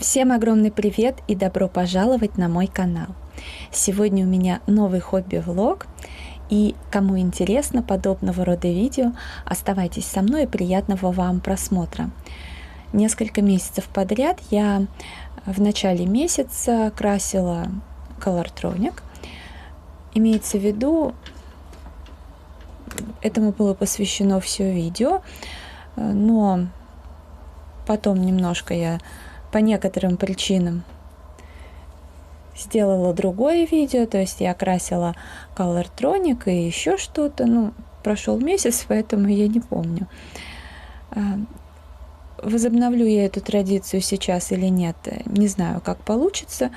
Всем огромный привет и добро пожаловать на мой канал. Сегодня у меня новый хобби-влог, и кому интересно подобного рода видео, оставайтесь со мной и приятного вам просмотра. Несколько месяцев подряд я в начале месяца красила Colortronic. Имеется в виду, этому было посвящено все видео, но потом немножко я по некоторым причинам сделала другое видео, то есть я красила Colortronic и еще что-то. Прошел месяц, поэтому я не помню. Возобновлю я эту традицию сейчас или нет, не знаю, как получится.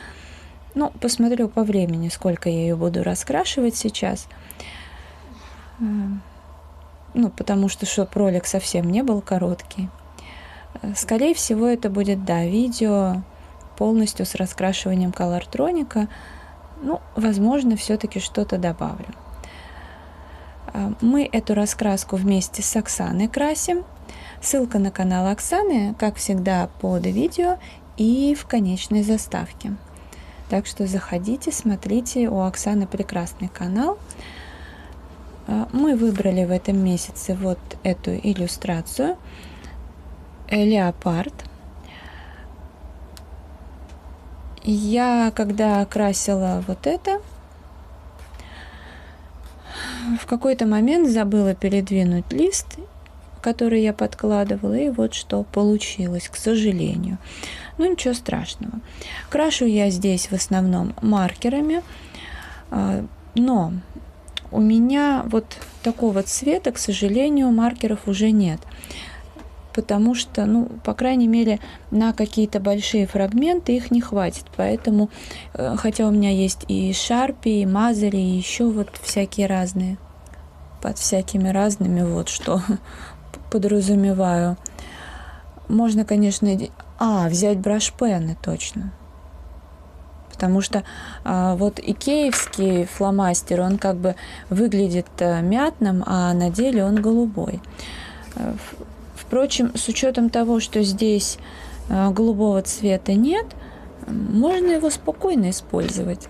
Посмотрю по времени, сколько я ее буду раскрашивать сейчас. Потому что, чтобы ролик совсем не был короткий. Скорее всего, это будет, видео полностью с раскрашиванием Colortronic. Возможно, все-таки что-то добавлю. Мы эту раскраску вместе с Оксаной красим. Ссылка на канал Оксаны, как всегда, под видео и в конечной заставке. Так что заходите, смотрите, у Оксаны прекрасный канал. Мы выбрали в этом месяце вот эту иллюстрацию. Леопард. Я, когда красила вот это, в какой-то момент забыла передвинуть лист, который я подкладывала, и вот что получилось, к сожалению. Ничего страшного. Крашу я здесь в основном маркерами, но у меня вот такого цвета, к сожалению, маркеров уже нет. Потому что, по крайней мере, на какие-то большие фрагменты их не хватит. Поэтому, хотя у меня есть и шарпи, и мазери, и еще вот всякие разные. Под всякими разными вот что подразумеваю. Можно, конечно, взять брашпены точно. Потому что вот икеевский фломастер, он как бы выглядит мятным, а на деле он голубой. Впрочем, с учетом того, что здесь голубого цвета нет, можно его спокойно использовать.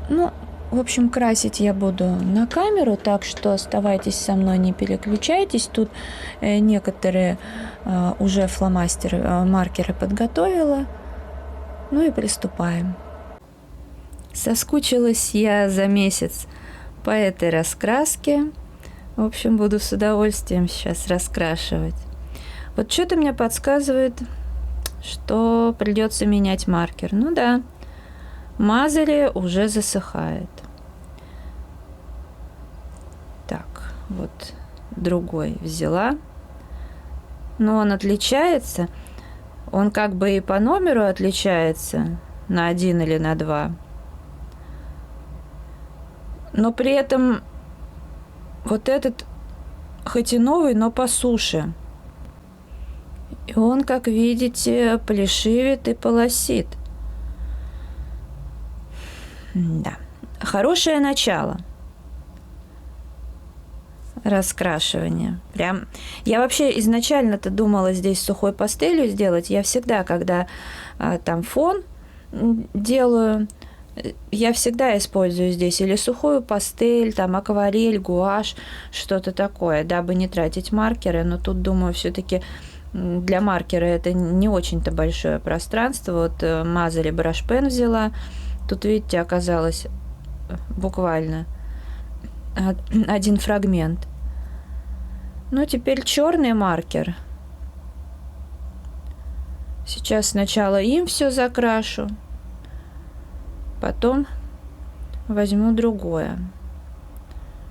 В общем, красить я буду на камеру, так что оставайтесь со мной, не переключайтесь. Тут некоторые уже фломастеры, маркеры подготовила. И приступаем. Соскучилась я за месяц по этой раскраске. В общем, буду с удовольствием сейчас раскрашивать. Вот что-то мне подсказывает, что придется менять маркер. Мазери уже засыхает. Так, вот другой взяла. Но он отличается. Он как бы и по номеру отличается на 1 или на 2. Но при этом вот этот хоть и новый, но по суше. И он, как видите, плешивит и полосит. Да, хорошее начало раскрашивания. Прям. Я вообще изначально-то думала здесь сухой пастелью сделать. Я всегда, когда там фон делаю, я всегда использую здесь или сухую пастель, там акварель, гуашь, что-то такое, дабы не тратить маркеры. Но тут, думаю, все-таки для маркера это не очень-то большое пространство. Вот мазали брашпен взяла. Тут, видите, оказалось буквально один фрагмент. Теперь черный маркер. Сейчас сначала им все закрашу. Потом возьму другое.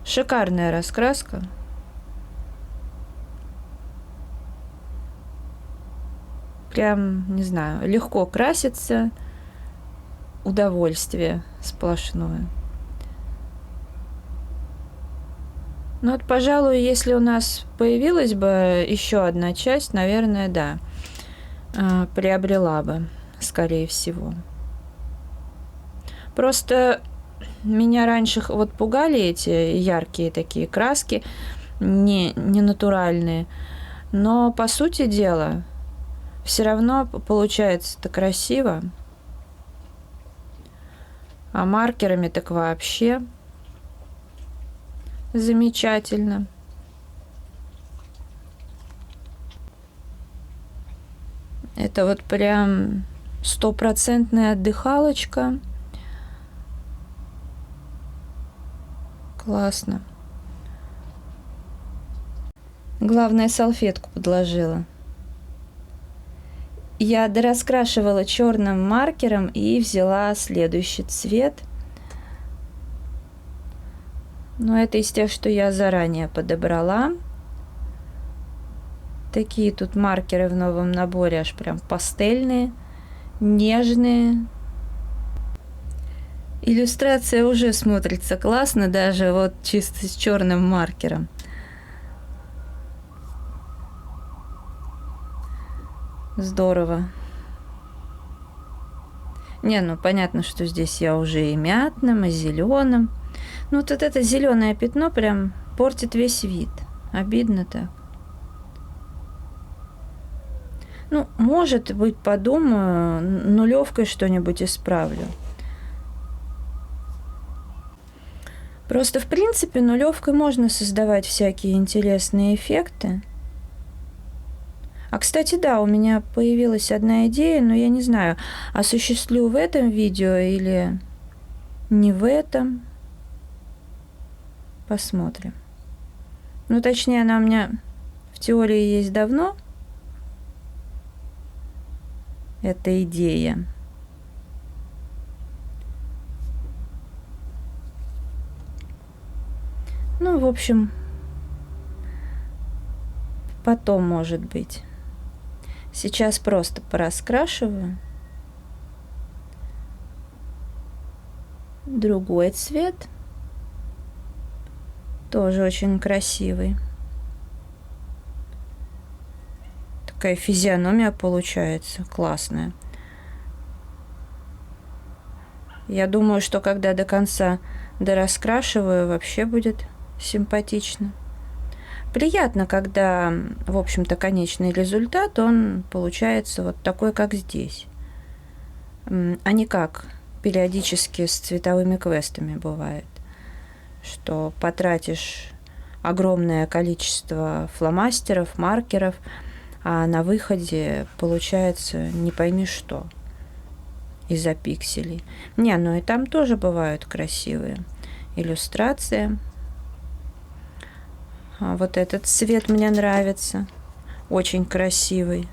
Шикарная раскраска. Прям, не знаю, легко красится. Удовольствие сплошное. Пожалуй, если у нас появилась бы еще одна часть, наверное, да, приобрела бы, скорее всего. Просто меня раньше вот пугали эти яркие такие краски, не натуральные. Но, по сути дела, все равно получается-то красиво. А маркерами так вообще замечательно. Это вот прям стопроцентная отдыхалочка. Классно. Главное, салфетку подложила. Я дораскрашивала черным маркером и взяла следующий цвет. Но это из тех, что я заранее подобрала. Такие тут маркеры в новом наборе, аж прям пастельные, нежные. Иллюстрация уже смотрится классно, даже вот чисто с черным маркером. Здорово. Не, ну понятно, что здесь я уже и мятным, и зеленым. Ну вот это зеленое пятно прям портит весь вид. Обидно так. Ну, может быть, подумаю, нулевкой что-нибудь исправлю. Просто, в принципе, нулевкой можно создавать всякие интересные эффекты. А, кстати, да, у меня появилась одна идея, но я не знаю, осуществлю в этом видео или не в этом. Посмотрим. Ну, точнее, она у меня в теории есть давно. Эта идея. Ну, в общем, потом, может быть. Сейчас просто пораскрашиваю. Другой цвет. Тоже очень красивый. Такая физиономия получается классная. Я думаю, что когда до конца дораскрашиваю, вообще будет симпатично. Приятно, когда, в общем-то, конечный результат, он получается вот такой, как здесь. А не как периодически с цветовыми квестами бывает, что потратишь огромное количество фломастеров, маркеров, а на выходе получается не пойми что из-за пикселей. Не, ну и там тоже бывают красивые иллюстрации. Вот этот цвет мне нравится. Очень красивый.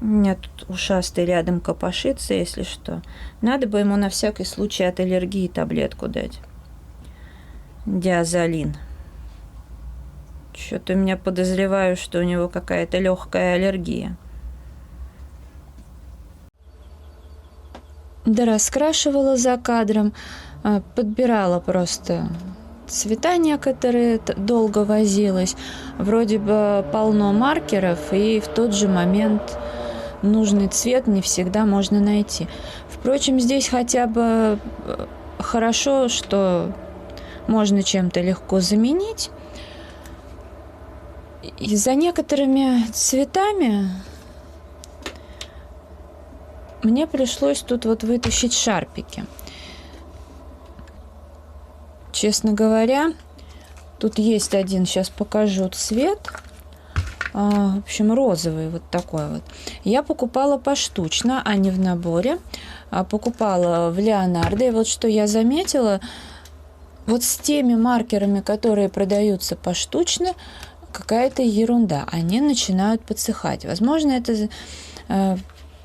У меня тут ушастый рядом копошится, если что. Надо бы ему на всякий случай от аллергии таблетку дать. Диазолин. Что-то у меня подозреваю, что у него какая-то легкая аллергия. Да, раскрашивала за кадром. Подбирала просто цвета некоторые, долго возилась. Вроде бы полно маркеров, и в тот же момент нужный цвет не всегда можно найти. Впрочем, здесь хотя бы хорошо, что можно чем-то легко заменить. И за некоторыми цветами мне пришлось тут вот вытащить шарпики. Честно говоря, тут есть один, сейчас покажу цвет. В общем, розовый вот такой вот. Я покупала поштучно, а не в наборе. Покупала в Леонардо. И вот что я заметила, вот с теми маркерами, которые продаются поштучно, какая-то ерунда. Они начинают подсыхать. Возможно, это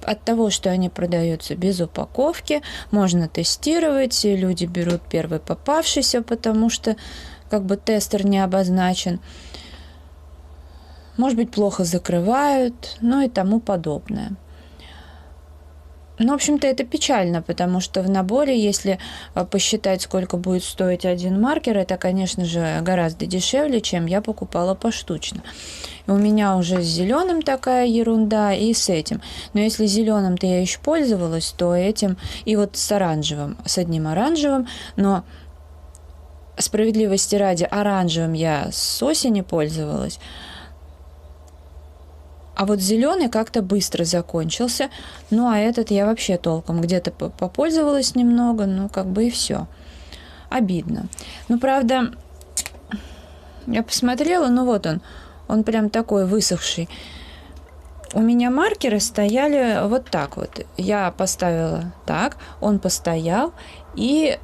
от того, что они продаются без упаковки. Можно тестировать. Люди берут первый попавшийся, потому что как бы тестер не обозначен. Может быть, плохо закрывают, ну и тому подобное. Ну, в общем-то, это печально, потому что в наборе, если посчитать, сколько будет стоить один маркер, это, конечно же, гораздо дешевле, чем я покупала поштучно. И у меня уже с зеленым такая ерунда, и с этим. Но если зеленым-то я еще пользовалась, то этим, и вот с оранжевым, с одним оранжевым, но справедливости ради, оранжевым я с осени пользовалась. А вот зеленый как-то быстро закончился. Ну, а этот я вообще толком где-то попользовалась немного, ну, как бы и все. Обидно. Ну, правда, я посмотрела, ну, вот он прям такой высохший. У меня маркеры стояли вот так вот. Я поставила так, он постоял, и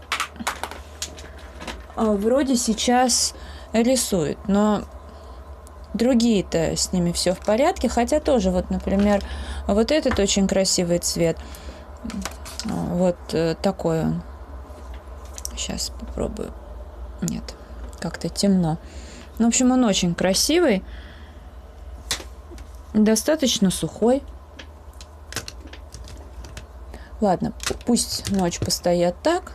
вроде сейчас рисует, но другие-то с ними все в порядке, хотя тоже, вот, например, вот этот очень красивый цвет, вот такой он. Сейчас попробую. Нет, как-то темно. Ну, в общем, он очень красивый, достаточно сухой. Ладно, пусть ночь постоят так,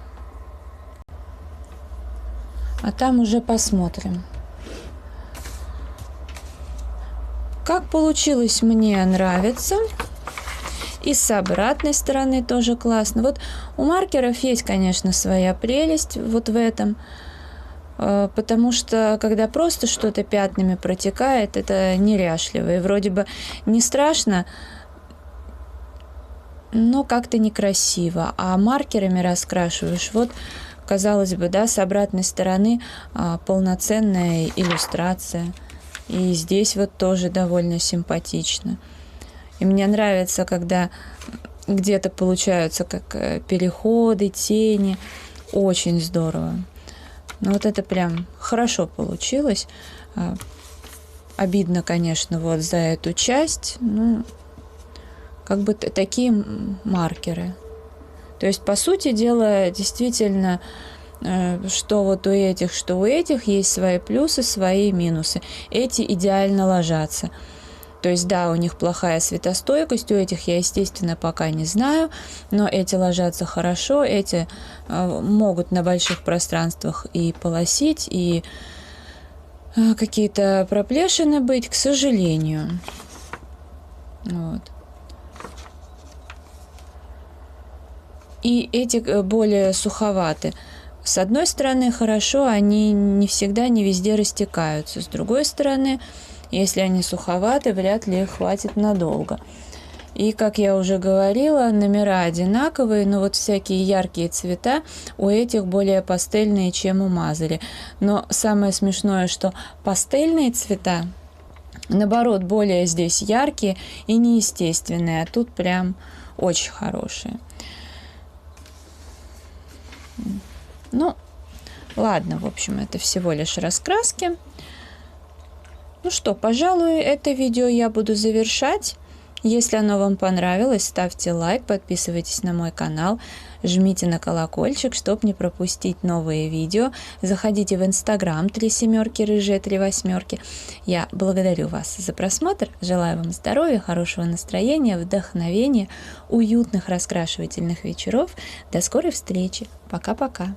а там уже посмотрим. Как получилось, мне нравится. И с обратной стороны тоже классно. Вот у маркеров есть, конечно, своя прелесть вот в этом. Потому что, когда просто что-то пятнами протекает, это неряшливо. И вроде бы не страшно, но как-то некрасиво. А маркерами раскрашиваешь, вот, казалось бы, да, с обратной стороны полноценная иллюстрация. И здесь вот тоже довольно симпатично. И мне нравится, когда где-то получаются как переходы, тени. Очень здорово. Ну вот это прям хорошо получилось. Обидно, конечно, вот за эту часть. Ну, как бы такие маркеры. То есть, по сути дела, действительно, что вот у этих, что у этих есть свои плюсы, свои минусы. Эти идеально ложатся. То есть, да, у них плохая светостойкость, у этих я, естественно, пока не знаю, но эти ложатся хорошо, эти могут на больших пространствах и полосить, и какие-то проплешины быть, к сожалению. Вот. И эти более суховаты. С одной стороны, хорошо, они не всегда, не везде растекаются. С другой стороны, если они суховаты, вряд ли их хватит надолго. И, как я уже говорила, номера одинаковые, но вот всякие яркие цвета у этих более пастельные, чем у Мазари. Но самое смешное, что пастельные цвета, наоборот, более здесь яркие и неестественные, а тут прям очень хорошие. Ну, ладно, в общем, это всего лишь раскраски. Ну что, пожалуй, это видео я буду завершать. Если оно вам понравилось, ставьте лайк, подписывайтесь на мой канал, жмите на колокольчик, чтобы не пропустить новые видео. Заходите в Инстаграм 3 семерки, рыжие 3 восьмерки. Я благодарю вас за просмотр, желаю вам здоровья, хорошего настроения, вдохновения, уютных раскрашивательных вечеров. До скорой встречи. Пока-пока.